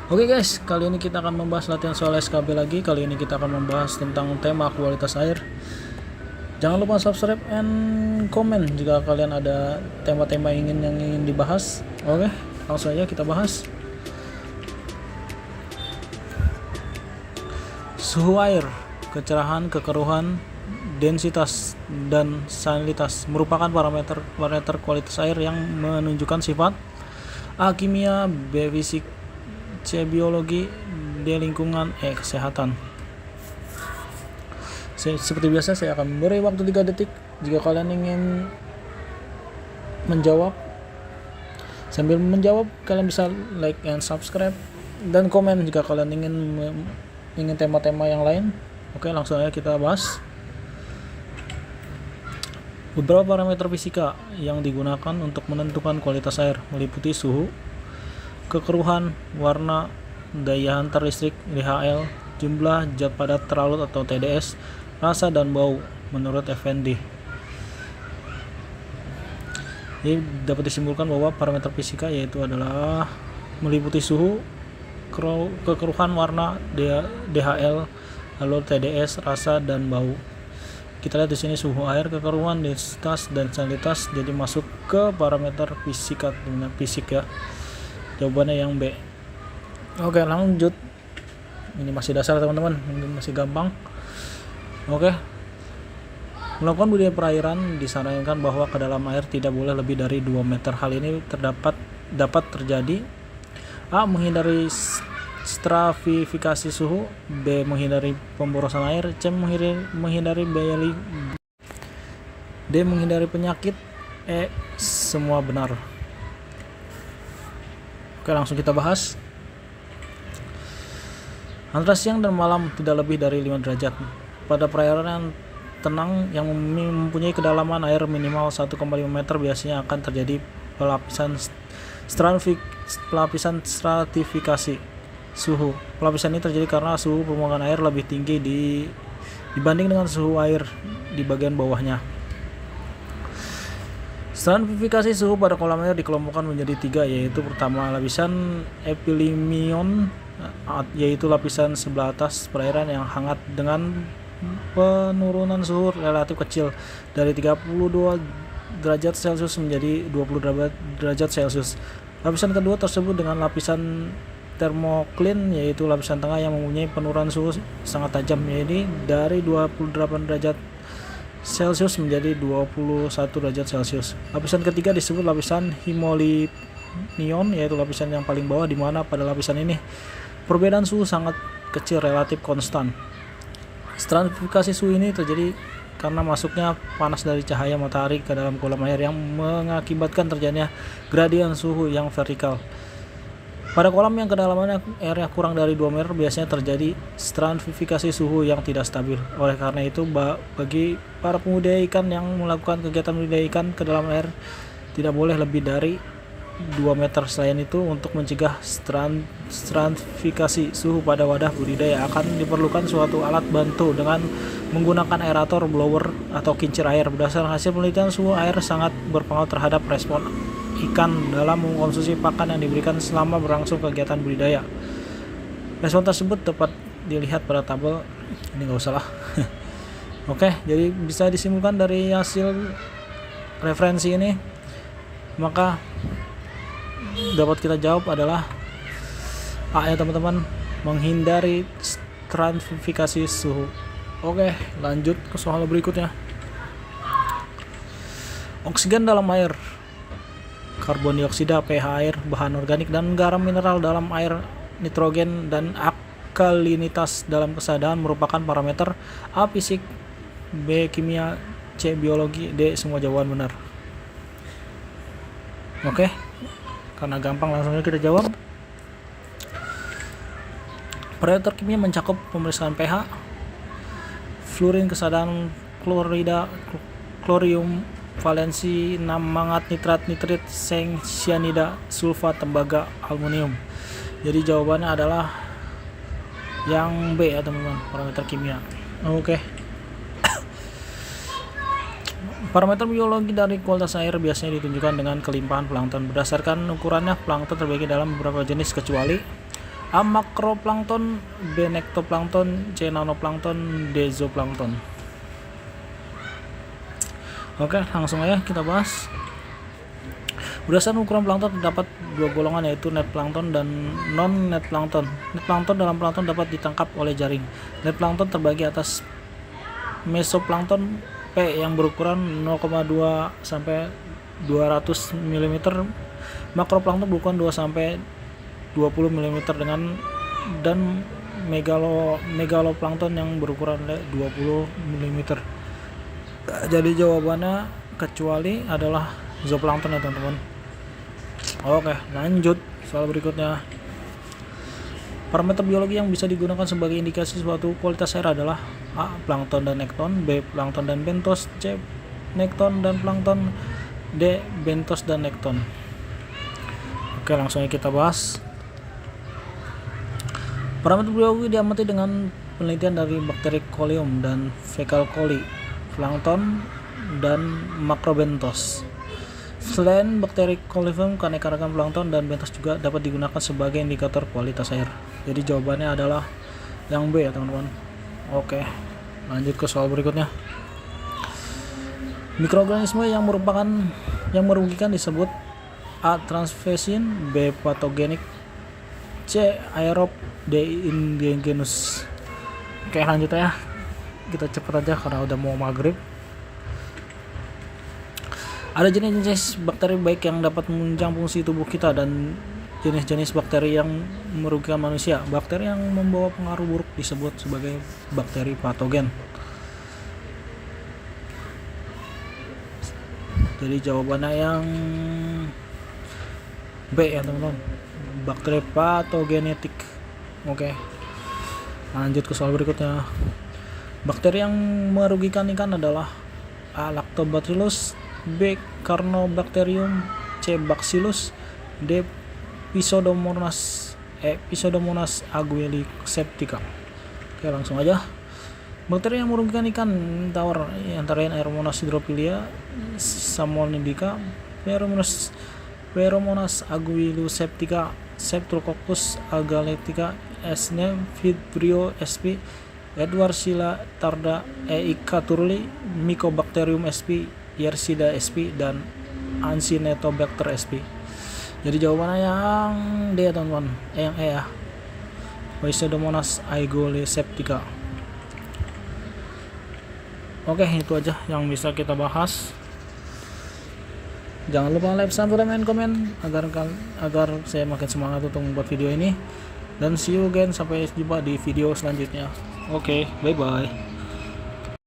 Oke guys, kali ini kita akan membahas latihan soal SKB lagi. Kali ini kita akan membahas tentang tema kualitas air. Jangan lupa subscribe and comment jika kalian ada tema-tema yang ingin dibahas. Oke, langsung aja kita bahas. Suhu air, kecerahan, kekeruhan, densitas, dan salinitas merupakan parameter kualitas air yang menunjukkan sifat A. Kimia, B. Fisik, C. Biologi, D. Lingkungan, E. Kesehatan. Seperti biasa saya akan memberi waktu 3 detik jika kalian ingin menjawab. Sambil menjawab kalian bisa like and subscribe dan komen jika kalian ingin tema-tema yang lain. Oke, langsung aja kita bahas. Beberapa parameter fisika yang digunakan untuk menentukan kualitas air meliputi suhu, kekeruhan, warna, daya hantar listrik (DHL), jumlah zat padat terlarut atau TDS, rasa dan bau menurut Effendi. Jadi dapat disimpulkan bahwa parameter fisika yaitu adalah meliputi suhu, kekeruhan, warna, DHL, lalu TDS, rasa dan bau. Kita lihat di sini suhu air, kekeruhan, densitas dan salinitas jadi masuk ke parameter fisika dengan fisik ya. Jawabannya yang B. Oke, lanjut. Ini masih dasar teman-teman, ini masih gampang. Oke. Melakukan budidaya perairan disarankan bahwa kedalaman air tidak boleh lebih dari 2 meter. Hal ini dapat terjadi A. Menghindari stratifikasi suhu, B. Menghindari pemborosan air, C. Menghindari biaya, D. Menghindari penyakit, E. Semua benar. Oke, langsung kita bahas. Antara siang dan malam tidak lebih dari 5 derajat. Pada perairan yang tenang yang mempunyai kedalaman air minimal 1,5 meter biasanya akan terjadi pelapisan stratifikasi suhu. Pelapisan ini terjadi karena suhu permukaan air lebih tinggi dibanding dengan suhu air di bagian bawahnya. Stratifikasi suhu pada kolam air dikelompokkan menjadi 3, yaitu pertama lapisan epilimion, yaitu lapisan sebelah atas perairan yang hangat dengan penurunan suhu relatif kecil dari 32 derajat Celcius menjadi 20 derajat Celcius. Lapisan kedua tersebut dengan lapisan termoklin, yaitu lapisan tengah yang mempunyai penurunan suhu sangat tajam, yaitu dari 28 derajat Celcius menjadi 21 derajat Celcius. Lapisan ketiga disebut lapisan himolinion, yaitu lapisan yang paling bawah, di mana pada lapisan ini perbedaan suhu sangat kecil, relatif konstan. Stratifikasi suhu ini terjadi karena masuknya panas dari cahaya matahari ke dalam kolam air yang mengakibatkan terjadinya gradien suhu yang vertikal. Pada kolam yang kedalamannya airnya kurang dari 2 meter biasanya terjadi stratifikasi suhu yang tidak stabil. Oleh karena itu, bagi para pembudidaya ikan yang melakukan kegiatan budidaya ikan ke dalam air tidak boleh lebih dari 2 meter. Selain itu, untuk mencegah stratifikasi suhu pada wadah budidaya akan diperlukan suatu alat bantu dengan menggunakan aerator, blower, atau kincir air. Berdasarkan hasil penelitian, suhu air sangat berpengaruh terhadap respon ikan dalam mengkonsumsi pakan yang diberikan selama berlangsung kegiatan budidaya. Respon tersebut dapat dilihat pada tabel ini, nggak usah lah. Oke, jadi bisa disimpulkan dari hasil referensi ini, maka dapat kita jawab adalah A ya teman-teman, menghindari stratifikasi suhu. Oke, lanjut ke soal berikutnya. Oksigen dalam air, karbon dioksida, pH air, bahan organik dan garam mineral dalam air, nitrogen dan alkalinitas dalam kesadaran merupakan parameter A. Fisik, B. Kimia, C. Biologi, D. Semua jawaban benar. Oke, karena gampang langsung aja kita jawab. Parameter kimia mencakup pemeriksaan pH, fluorin, kesadaran, klorida, klorium, valensi, mangat, nitrat, nitrit, seng, cyanida, sulfat, tembaga, aluminium. Jadi jawabannya adalah yang B ya teman-teman, parameter kimia. Oke. Parameter biologi dari kualitas air biasanya ditunjukkan dengan kelimpahan plankton. Berdasarkan ukurannya, plankton terbagi dalam beberapa jenis kecuali A. Makroplankton, B. Nektoplankton, C. Nanoplankton, D. Zooplankton. Oke, langsung aja kita bahas. Berdasarkan ukuran plankton terdapat dua golongan, yaitu net plankton dan non net plankton. Net plankton dalam plankton dapat ditangkap oleh jaring. Net plankton terbagi atas mesoplankton P yang berukuran 0,2 sampai 200 mm, makroplankton berukuran 2 sampai 20 mm dan megaloplankton yang berukuran 20 mm. Jadi jawabannya kecuali adalah zooplankton ya teman-teman. Oke, lanjut soal berikutnya. Parameter biologi yang bisa digunakan sebagai indikasi suatu kualitas air adalah A. Plankton dan nekton, B. Plankton dan bentos, C. Nekton dan plankton, D. Bentos dan nekton. Oke, langsung aja kita bahas. Parameter biologi diamati dengan penelitian dari bakteri Colium dan Fecal coli, plankton, dan makrobentos. Selain bakteri Coliform, keanekaragaman plankton dan bentos juga dapat digunakan sebagai indikator kualitas air. Jadi jawabannya adalah yang B ya teman-teman. Oke, lanjut ke soal berikutnya. Mikroorganisme yang merugikan disebut A. Transvesin, B. Patogenik, C. Aerob, D. Indigenous. Oke, lanjut ya. Kita cepet aja karena udah mau maghrib. Ada jenis-jenis bakteri baik yang dapat menunjang fungsi tubuh kita dan jenis-jenis bakteri yang merugikan manusia. Bakteri yang membawa pengaruh buruk disebut sebagai bakteri patogen. Jadi jawabannya yang B ya teman-teman, bakteri patogenetik. Oke, lanjut ke soal berikutnya. Bakteri yang merugikan ikan adalah A. Lactobacillus, B. Carnobacterium, C. Bacillus, D. Pseudomonas aguiliseptica. Oke, langsung aja. Bakteri yang merugikan ikan tawar antara lain Aeromonas hydropilia, Salmonidika, Pheromonas aguiliseptica, Streptococcus agalactica, Esne, Vibrio sp, Edwardsilla tarda, Eika turli, Mycobacterium sp, Yersida sp, dan Acinetobacter sp. Jadi jawabannya yang D teman-teman, yang E ya, Pseudomonas aguiliseptica. Oke, itu aja yang bisa kita bahas. Jangan lupa like, subscribe, dan komen agar saya makin semangat untuk membuat video ini. Dan see you again, sampai jumpa di video selanjutnya. Oke, bye bye.